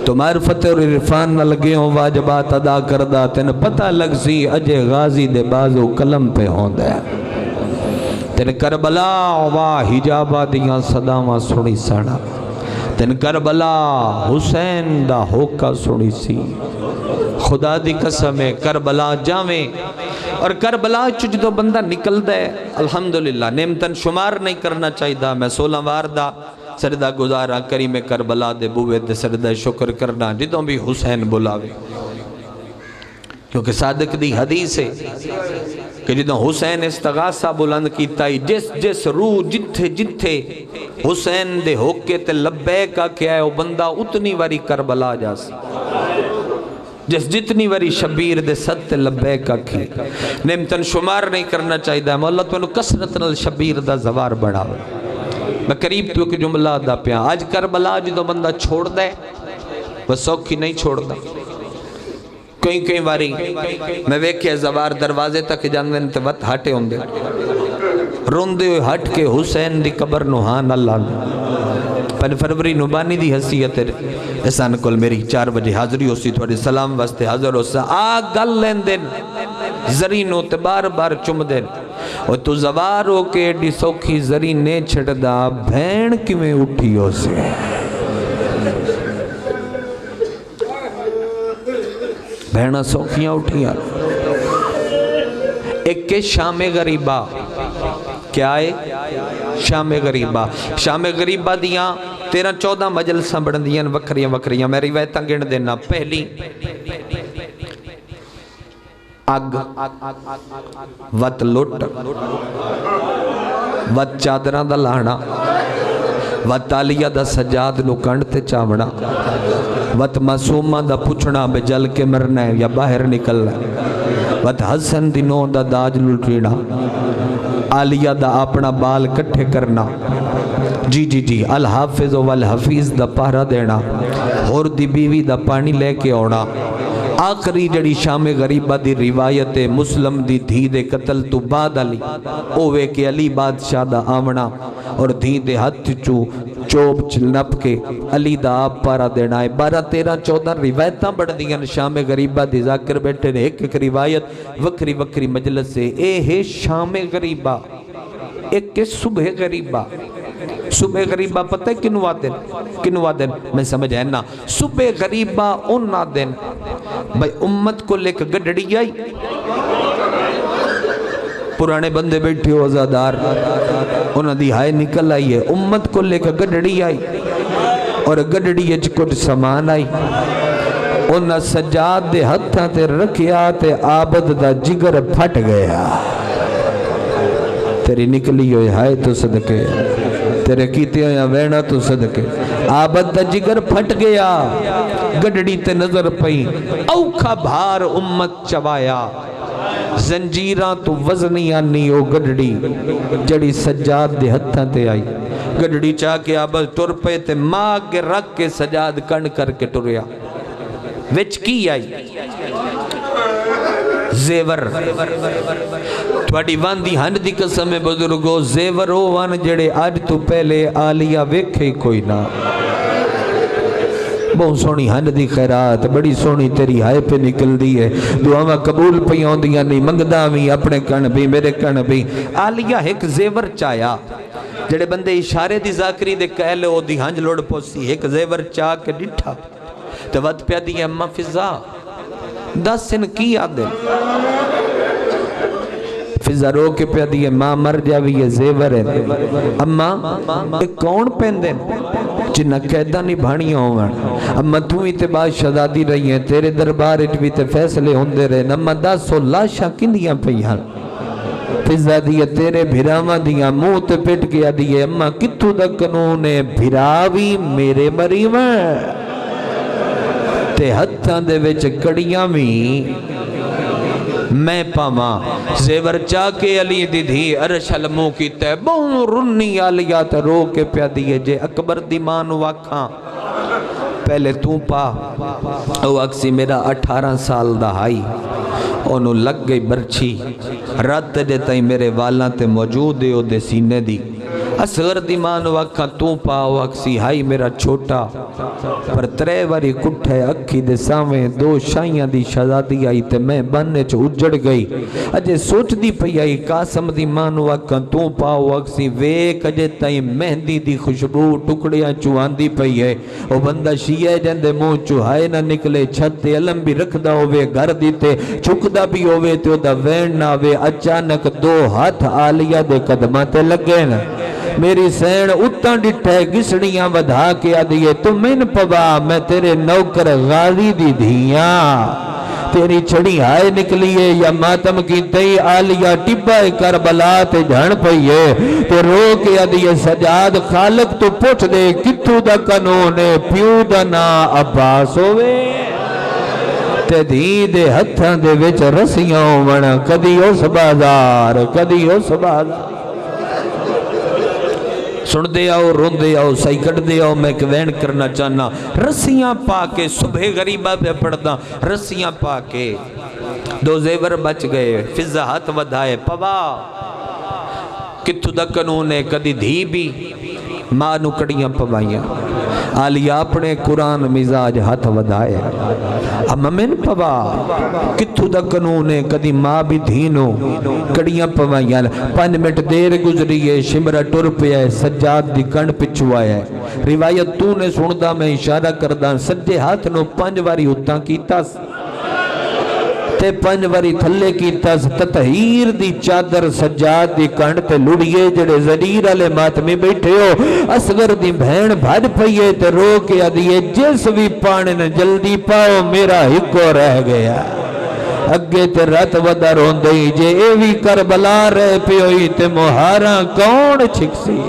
تو معرفت اور عرفان نہ لگے ہوں واجبات ادا کردہ تینوں پتہ لگ سی اجے غازی دے بازو قلم پہ ہوں دے تین کربلا واہ حجابہ دیاں صداواں سنی ساڑا تین کربلا حسین دا ہوکا سنی سی خدا دی قسم ہے کربلا جاویں اور کربلا جدو بندہ نکل دے الحمدللہ نعمتن شمار نہیں کرنا چاہیے دا میں 16 وار دا سردہ گزارا کریم کربلا دے بوے دے سردہ شکر کرنا جدوں بھی حسین بلاوے کیونکہ صادق دی حدیث ہے کہ جدوں حسین استغاثہ بلند کیتا ہی جس روح جتھے جتھے حسین دے ہوکے تے لبیک آکے آئے وہ بندہ اتنی واری کربلا جا سی جس جتنی وری شبیر دے ست لبیک آکھی نعمتن شمار نہیں کرنا چاہیے دا مولا تو انہوں کسرت نل شبیر دا زوار بڑھاوے میں قریب تو کہ جملہ دا پیاں آج کربلا جدو بندہ چھوڑ دے وہ سوکھی نہیں چھوڑ دا کئی واری میں ویکھے زوار دروازے تک جاندے تے وقت ہٹے ہوں دے روندے ہوئے ہٹ کے حسین دی قبر نوحان اللہ پہلے فروری نبانی دی حیثیت احسان کل میری 4 بجے حاضری ہو سی تھوڑی سلام واسطے حاضر ہو سا گل لین دن زرینوں تے بار بار چم دن اور تو زوار ہو کے ایڈی سوکھی زرین نے چھڑ دا بھین کی میں اٹھی ہو سے بہنا سوکھیاں اٹھیاں ایک کے شام غریبہ کیا ہے شام غریبہ شام غریبہ دیاں 13-14 مجلساں بڑھن دیاں وکریاں وکریاں میں روایتاں گن دینا پہلی اگ وت لٹ وت چادران دا لانا وت آلیہ دا سجاد نو کنڈ تے چاونا وت معصومہ دا پوچھنا بے جل کے مرنا ہے یا باہر نکلنا ہے وت حسن دنوں دا داج لٹینا آلیہ دا اپنا بال کٹھے کرنا جی جی جی الحافظ والحفیظ دا پہرا دینا اور دی بیوی دا پانی لے کے اونا آخری جڑی شام غریبہ دی روایت مسلم دی دھی دے قتل تو بعد علی اوے کہ علی بادشاہ دا آمنا اور دھی دے ہاتھ چوب چلنپ کے علی دا آپ پارا دینا ہے 12-13-14 روایتاں بڑھ دیاں شام غریبہ دی ذاکر بیٹھے نے ایک ایک روایت وکری وکری مجلس سے اے ہے شام غریبہ ایک کے صبح غریبہ صبح غریبہ پتہ ہے کنوا دن میں سمجھ ہے نا صبح غریبہ انہا دن بھائی امت کو لے کے گڈڑی آئی پرانے بندے بیٹھے ہو ازادار انہا دی ہائے نکل آئی ہے امت کو لے کے گڈڑی آئی اور گڈڑی اچھ کچھ سامان آئی انہا سجاد دے ہتھاں تے رکھیا تے عابد دا جگر پھٹ گیا تیری نکلی ہوئی ہائے تو صدقے تیرے کیتے ہویا وینا تو صدقے عابد دا جگر پھٹ گیا گڈڑی تے نظر پئی اوکھا بھار امت چوایا زنجیران تو وزنیاں نہیں ہو گڈڑی جڑی سجاد دے ہتھاں تے آئی گڈڑی چاہ کے عابد ٹر پے تے ماں کے رکھ کے سجاد کنڈ کر کے ٹریا وچ کی آئی زیور تھوڑی واندی ہن دی قسم بزرگو زیور ہو وان جڑے آج تو پہلے آلیہ ویکھے کوئی نہ بہت سونی ہن دی خیرات بڑی سونی تیری ہائے پہ نکل دی ہے دعاواں قبول پہ ہوندیاں نہیں منگدہ بھی اپنے کن بھی میرے کن بھی آلیہ ایک زیور چایا جڑے بندے اشارے دی ذاکری دے کہلے ہو دی ہنج لوڑ پوسی ایک زیور چاہ کے ڈٹھا تو وقت پہ دی اممہ فضا 10 سن کی آدھے فضا رو کے پہ دی ماں مر جاوی یہ زیور ہے اممہ ایک کون پہن دیں جنہ قیدہ نہیں بھانیاں ہوگا اممہ تو ہی تے بعد شہدادی رہی ہیں تیرے دربار اٹھ بھی تے فیصلے ہوندے رہے اممہ 10 لاشاں کندیاں پہیاں فضا دیئے تیرے بھراواں دیاں منہ تے پٹ گیا دیئے اممہ کتو دا قانون ہے بھراوی میرے مریواں تے ہتھاں دے وچ کڑیاں بھی میں پاواں زیور چاہ کے علی دی دھی عرش علموں کی تے بہن رنی آلیات رو کے پیا دیئے جے اکبر دی مان واکھاں پہلے تو پا او اکسی میرا 18 سال دا ہائی انہوں لگ گئی برچی رات دے تائیں میرے والاں تے موجود ہے او دے سینے دی اصغر دی مان واکھاں تو پا او اکسی ہائی میرا چھوٹا پر 3 واری کٹھے اکھی دے سامیں 2 شائیاں دی شہزادی آئی تے میں بننے چ اجڑ گئی اجے سوچ دی پئی آئی قاسم دی مان واکھاں تو پا او اکسی ویک اجے تائیں مہندی دی خوشبو ٹکڑیاں چوان دی پئی ہے او بندہ شیعہ جندے منہ چوہائے نہ نکلے چھت علم بھی رکھدا ہوئے گھر دیتے چکدا بھی ہوئے تے او دا وین نہ ہوئے اچانک 2 ہاتھ آلیہ دے قدمہ تے لگے نا میری سین اتاں ڈٹھے گسڑیاں ودھا کے آدھئے تو من پوا میں تیرے نوکر غازی دی دھیاں تیری چھڑی ہائے نکلیے یا ماتم کی تئی آلیہ ٹبہ کربلا تے جھن پئیے تے رو کے آدھئے سجاد خالق تو پوچھ دے کتو دا قانون پیو دا نا عباس ہوئے تے دھی دے ہتھاں دے وچ رسیاں ہونا کدی اس بازار کدی اس بازار سن دے آؤ رون دے آؤ سائی کٹ دے آؤ میں کوین کرنا چاہنا رسیاں پا کے صبح غریبہ پہ پڑھتا رسیاں پا کے 2 زیور بچ گئے فضا ہاتھ ودھائے پوا کتو دا قانون ہے کدی دھی بھی ماں نو کڑیاں پوائیاں آلیہ اپنے قرآن مزاج ہاتھ ودھائے اما من پوا کتو دا قانون ہے کدی ماں بھی دھینو کڑیاں پوائیاں 5 منٹ دیر گزریے شمرہ ٹر پہ ہے سجاد دی کنڈ پچھو آیا ہے روایت تو نے سندا میں اشارہ کردہ سجے ہاتھ نو 5 واری اتاں کیتا تے 5 واری تھلے کی تطہیر دی چادر سجاد دی کنڈ تے لڑیے جڑے زنیر والے ماتمی بیٹھے ہو اصغر دی بہن بھج پئیے تے رو کے آدیے جس بھی پانی نے جلدی پاؤ میرا ہکو رہ گیا اگے تے رت ودا روندئی جے اے وی کربلا رہ پیوئی تے مہاراں کون چھکسی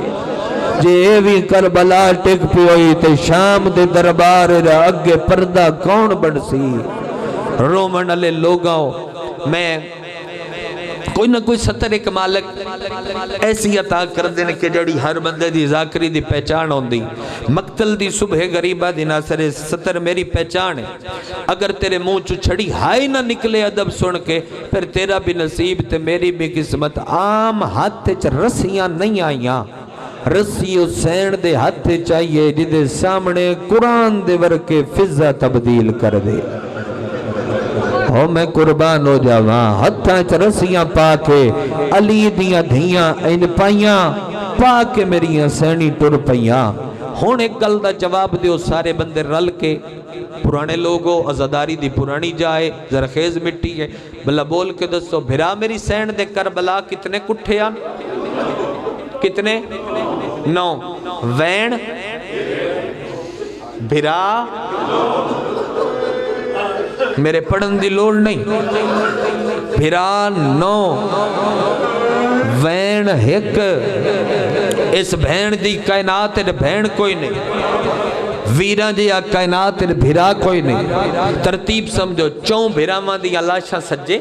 جے اے وی کربلا ٹک پیوئی تے شام دے دربار را اگے پردہ کون بڑسی رومن علی لوگاں میں کوئی نہ کوئی ستر ایک مالک ایسی عطا کر دینے کہ جڑی ہر بندے دی ذاکری دی پہچان ہوندی مقتل دی صبح غریبہ دی ناصر ستر میری پہچان ہے اگر تیرے منہ چو چھڑی ہائی نہ نکلے ادب سن کے پھر تیرا بھی نصیب تے میری بھی قسمت عام ہاتھ چ رسیاں نہیں آئیاں رسی حسین دے ہاتھ چاہیے جدے سامنے قرآن دے ورکے فضا تبدیل کر دے ہو میں قربان ہو جاواں ہتھاں چ رسیاں پا کے علی دیاں دھیاں این پائیاں پا کے میریاں سینی ٹر پئیاں ہن ایک گل دا جواب دیو سارے بندے رل کے پرانے لوگوں عزاداری دی پرانی جائے زرخیز مٹی ہے بلا بول کے دسو بھرا میری سین دے کربلا کتنے کٹھے آن کتنے 9 وین بھرا میرے پڑھن دی لوڑ نہیں بھرا 9 وین ایک اس بھین دی کائنات بھین کوئی نہیں ویران جی کائنات بھرا کوئی نہیں ترتیب سمجھو 4 بھراواں دی لاشاں سجے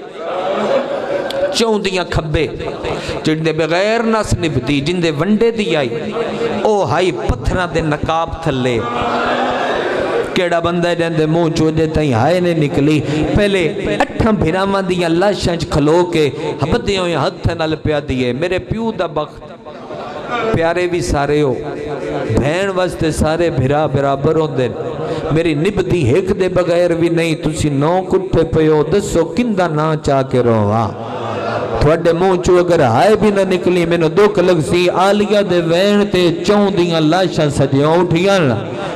4 دیاں کھبے جن دے بغیر نس نبدی جن دے ونڈے دی آئی او ہائی پتھراں دے نقاب تھلے کیڑا بندہ جن دے منہ چوجے تائیں ہائے نے نکلی پہلے 8 بھراواں دیاں لاشاں کھلو کے ہبدیوں یا ہتھ نال پیا دیئے میرے پیو دا بخت پیارے بھی سارے ہو بھین واسطے سارے بھرا برابر ہوں دے میری نبدی ایک دے بغیر بھی نہیں تسی 9 کٹھے پیو دسو کندہ نہ چاہ کے رہا تھوڑے منہ چو اگر ہائے بھی نہ نکلی میں نے دکھ لگ سی آلیہ دے وین تے 4 دیاں لاشاں سجیاں اٹھیاں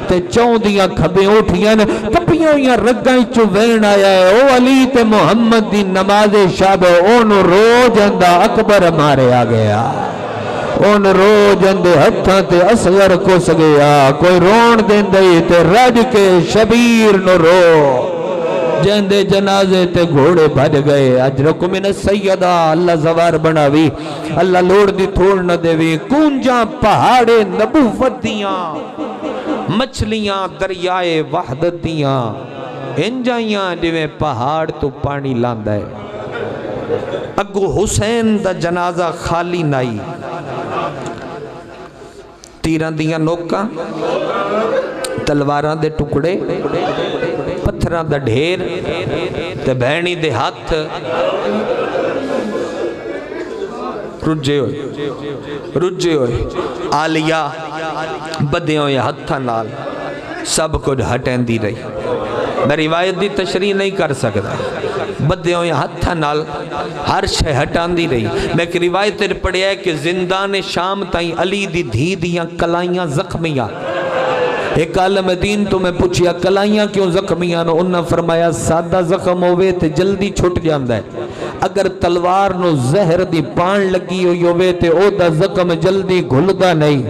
تے 4 دیاں کھبے اٹھیاں کپیاں یا رگائیں چو وین آیا ہے او علی تے محمد دی نماز شب اون رو جندہ اکبر مارے آ گیا اون رو جندے ہتھاں تے اصغر کو سگیا کوئی رون دیں دئی تے رج کے شبیر نو رو جندے جنازے تے گھوڑے بھج گئے اجرکم من السیدہ اللہ زوار بناوی اللہ لوڑ دی تھوڑ نہ دیوی کونجاں پہاڑے نبوت دیاں مچھلیاں دریائے وحدت دیاں انجائیاں جویں پہاڑ تو پانی لاندہ ہے اگو حسین دا جنازہ خالی نائی تیران دیاں نوکاں تلواراں دے ٹکڑے پتھران دا ڈھیر تے بہنی دے ہاتھ رجے ہوئے آلیہ بدیوں یا ہتھا نال سب کچھ ہٹیں دی رہی میں روایت دی تشریح نہیں کر سکتا بدیوں یا ہتھا نال ہر شے ہٹان دی رہی میں ایک روایت پڑھیا ہے کہ زندان شام تائیں علی دی دھی دیاں کلائیاں زخمیاں ایک عالم دین تو میں پوچھیا کلائیاں کیوں زخمیاں نو انہاں فرمایا سادہ زخم ہوئے تے جلدی چھٹ جاندہ ہے اگر تلوار نو زہر دی پان لگی ہوئے تے او دا زخم جلدی گھلدا نہیں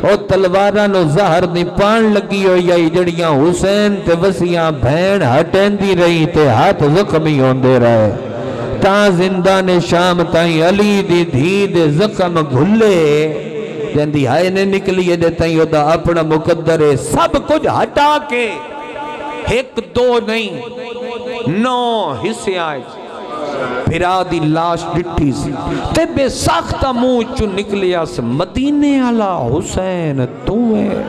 او تلوارہ نو زہر دی پان لگی ہوئی جڑیاں حسین تے وسیاں بھین ہٹیں دی رہی تے ہاتھ زخمی ہوندے رہے تاں زندان شام تائیں علی دی دھی دے زخم گھلے جندی ہائے نے نکلی دے تائیں دا اپنا مقدر ہے سب کچھ ہٹا کے 1 2 نہیں 9 حصے آئے پھرا دی لاش ڈٹھی سی تے بے ساختہ منہ چو نکلیا سے مدینے علا حسین تو ہے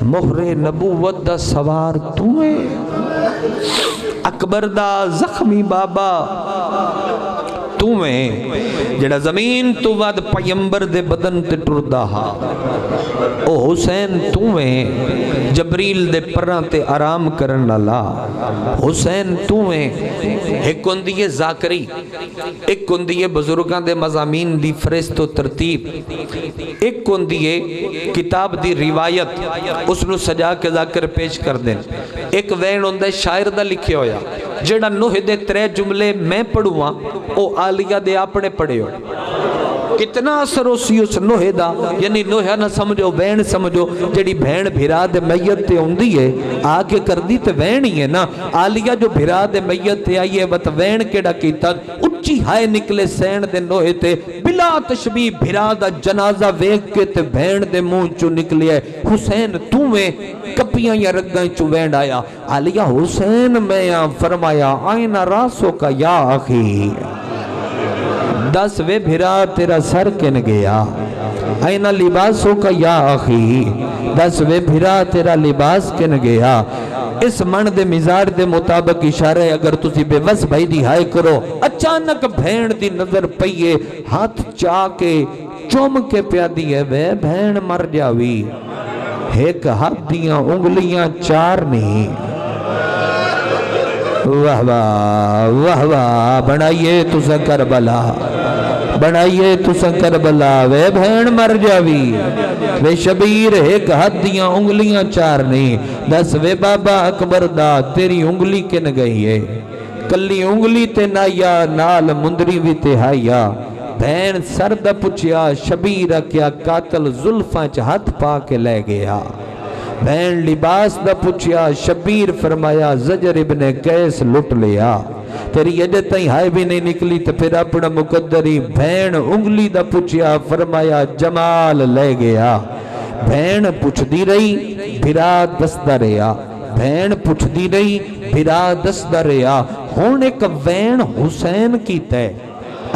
مہر نبوت دا سوار تو ہے اکبر دا زخمی بابا تو ہے جڑا زمین تو ود پیمبر دے بدن تے ٹردا ہا، او حسین تو ہے جبریل دے پراں تے آرام کرن والا، حسین تو ہے۔ ایک ہوندی ہے ذاکری، ایک ہوندی ہے بزرگاں دے مضامین دی فہرست و ترتیب، ایک ہوندی ہے کتاب دی روایت اس نو سجا کے ذاکر پیش کر دیں، ایک وین ہوندہ ہے شاعر دا لکھے ہویا جڑا نوح دے 3 جملے میں پڑھواں او عالیہ دے اپنے پڑھے ہو۔ کتنا اثر اسی اس نوح دا، یعنی نوح نہ سمجھو وین سمجھو، جڑی بہن بھرا دے میت تے ہوندی ہے آکے کر دی تے وین ہی ہے نا۔ عالیہ جو بھرا دے میت تے آئی ہے بت وین کیڑا کیتا، اچھی ہائے نکلے سین دے نوح تے بلا تشبیہ بھرا دا جنازہ ویکھ کے تے بہن دے منہ چو نکلی ہے حسین تو میں، کپیاں یا رگاں چو وینڈ آیا۔ عالیہ حسین میں فرمایا آئین راسو کا یا اخی، 10 وے بھرا تیرا سر کن گیا، آئین لباسوں کا یا اخی، 10 وے بھرا تیرا لباس کن گیا۔ اس من دے مزار دے مطابق اشارہ ہے، اگر تسی بے وس بھائی دی ہائے کرو، اچانک بھین دی نظر پئیے، ہاتھ چاہ کے چوم کے پیا دیئے وے بھین مر جاوی، ایک ہاتھ دیاں انگلیاں 4 نہیں۔ واہ واہ واہ واہ، بنائیے تسا کربلا، بنائیے تسا کربلا، وے بہن مر جاوی، وے شبیر ایک ہاتھ دیاں انگلیاں 4 نہیں۔ 10 وے بابا اکبر دا تیری انگلی کن گئی ہے، کلی انگلی تے نایا نال مندری بھی تے ہایا۔ بہن سر دا پچھیا، شبیر کیا قاتل زلفاں چ ہاتھ پا کے لے گیا۔ بہن لباس دا پچھیا، شبیر فرمایا زجر ابن قیس لٹ لیا، تیری اجے تائیں ہائے بھی نہیں نکلی تو پھر اپنا مقدری۔ بہن انگلی دا پچھیا، فرمایا جمال لے گیا۔ بہن پوچھ دی رہی بھرا دسدا رہیا، بہن پوچھ دی رہی بھرا دسدا رہیا۔ ہون ایک وین حسین کیتا ہے،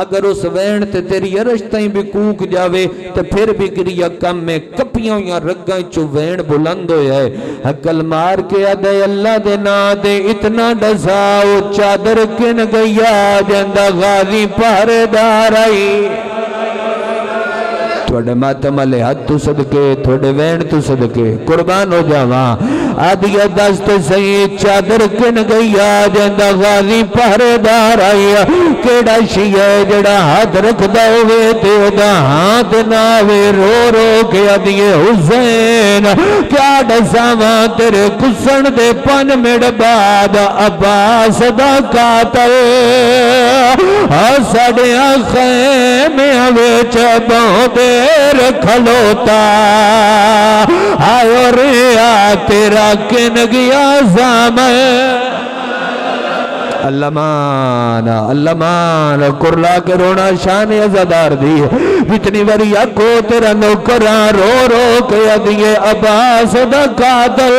اگر اس وین تے تیری عرشتیں بھی کوک جاوے تو پھر بھی گریا کم میں، کپیاں یا رگاں چو وین بلند ہویا ہے۔ حقل مار کے آدھے اللہ دے نا دے اتنا ڈساؤ، چادر کن گیا جندہ غازی پہرےدار آئی۔ تھوڑے ماتم علی حد تو صدقے، تھوڑے وین تو صدقے، قربان ہو جاواں۔ آدھیا دست سہی چادر کن گیا جندہ غازی پہرےدار آئی۔ کیڑا شیعہ جڑا ہاتھ رکھ داوے تے دا ہاتھ ناوے، رو رو کے آدھیے حسین کیا ڈساواں تیرے کسن دے 5 منٹ بعد عباس دا قاتل ساڑیاں خیمیاں ویچ بہت دیر کھلوتا، آئیو ریا تیرا کن گیا زامن۔ اللہ مان اللہ مان، کرلا کے رونا شان عزادار دی، اتنی وری اکو تیرا نوکران رو رو کے دیئے عباس دا قاتل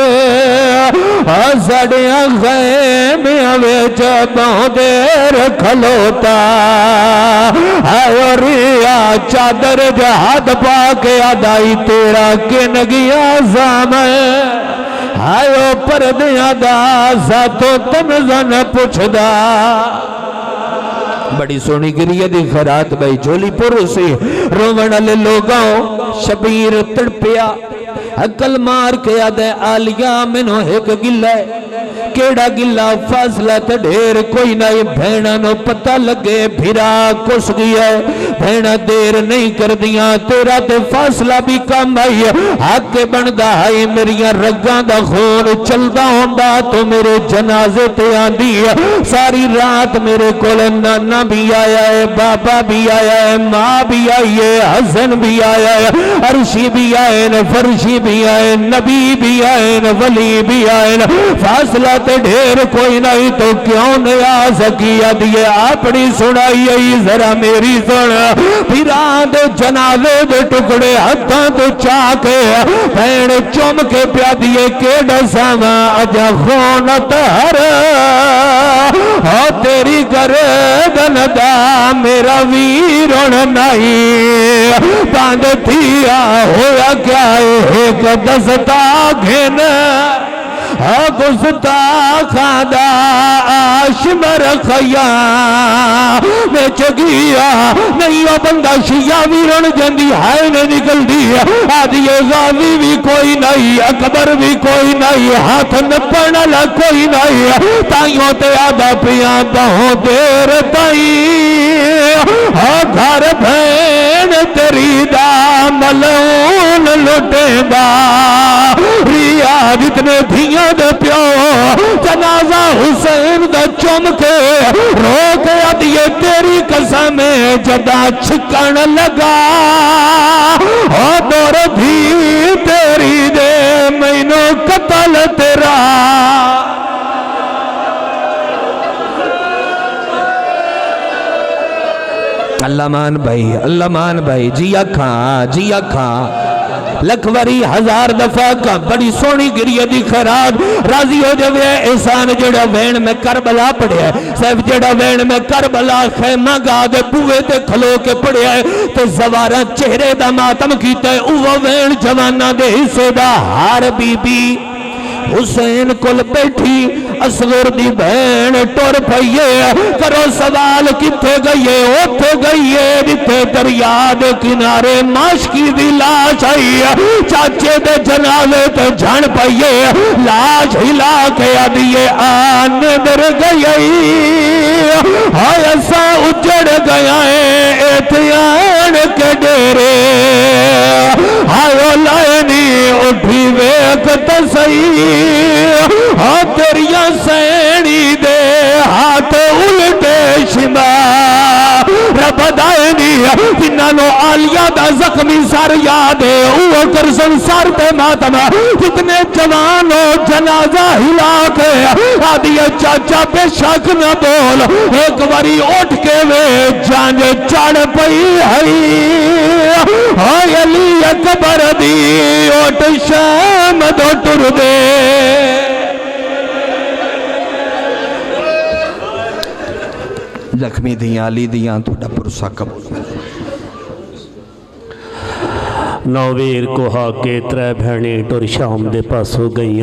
ساڑیاں خیمیاں ویچ بہت دیر کھلوتا، آئیو ریا چادر جہاد پا کے آدائی تیرا کن گیا زامن۔ آئیو پردیاں دا ساتو تنزن پوچھ دا، بڑی سونی گریہ دی خیرات بھائی جھولی پر سے روون علی لوگاں۔ شبیر تڑپیا، عقل مار کے آدھے آلیہ منو ایک گلہ ہے، کیڑا گلہ فاصلہ تے ڈھیر کوئی نہیں۔ بھیڑا نو پتہ لگے بھیرا کس گیا ہے، بھیڑا دیر نہیں کر دیا، تیرا تے فاصلہ بھی کم آئی ہے، حق کے بندہ ہے میریاں رگاں دا خون چلدا ہوندا تو میرے جنازے تے آندی ہے۔ ساری رات میرے کول نانا بھی آیا ہے، بابا بھی آیا ہے، ماں بھی آئی ہے، حسن بھی آیا ہے، عرشی بھی آئے نا، فرشی بھی آئے، نبی بھی آئے نا، ولی بھی آئے نا، فاصلہ تے ڈھیر کوئی نہیں تو کیوں نہیں آ سکی دیئے اپنی سنائی ای ذرا میری سن۔ پیران دے جنازے دے ٹکڑے ہتھاں تو چاکے بھین چوم کے پیا دیئے کہ ڈساواں اجا خونت ہر تیری گردن دا میرا ویرون نہیں باندھ تھیا ہویا کیا ایک دستا گھن ہاں گستاخاں دا آشمر خیام میں چگیا نہیں وہ بندہ شیعہ بھی رن جندی ہائے نے نکل دی آدھی غازی بھی کوئی نہیں اکبر بھی کوئی نہیں ہاتھ نپن والا کوئی نہیں تائیوں تے آدھا پیاں بہوں دیر تائیں ہاں گھر بھین تیری دا ملعون لٹیں دا ریا جتنے دھیاں دے پیو جنازہ حسین دا چوم کے رو کے ادیے تیری قسم جدا چھکن لگا اور دور بھی تیری دے مینو قتل تیرا اللہ مان بھائی جی اکھاں لکھوری ہزار دفعہ کا بڑی سونی گریہ دی خیرات راضی ہو جو احسان جڑا وین میں کربلا پڑھیا ہے صرف جڑا وین میں کربلا خیمہ گا دے بوئے تے کھلو کے پڑھیا ہے تے زوارہ چہرے دا ماتم کیتا ہے اوہ وین جوانہ دے حصے دا ہار بی بی حسین کل بیٹھی اصغر دی بہن ٹور پئیے کرو سوال کتے گئیے اوتھے گئیے جتے دریا دے کنارے ماشکی دی لاش آئی چاچے دے جنازے تے جھن پئیے لاش ہلا کے آدیے آن در گئی ہائے ایسا اجڑ گیا ہے اتیان کے ڈیرے ہائے لائنی اٹھی ویکت صحیح ہاں تیریاں سینی دے ہاتھ الٹے شما رب دائنی جنہوں آلیہ دا زخمی سار یاد ہے اوہ کرسن سار تے ماتم جتنے جوانوں جنازہ ہلا کے آدھی چاچا بے شک نہ بول ایک واری اٹھ کے وے جان چڑھ پئی ہے ہائے علی اکبر دی اٹھ شام دو ٹر دے زخمی دیاں علی دیاں تو ڈپر ساکم نوویر کو ہا کے ترے بھینے ٹور شام دے پاس ہو گئیاں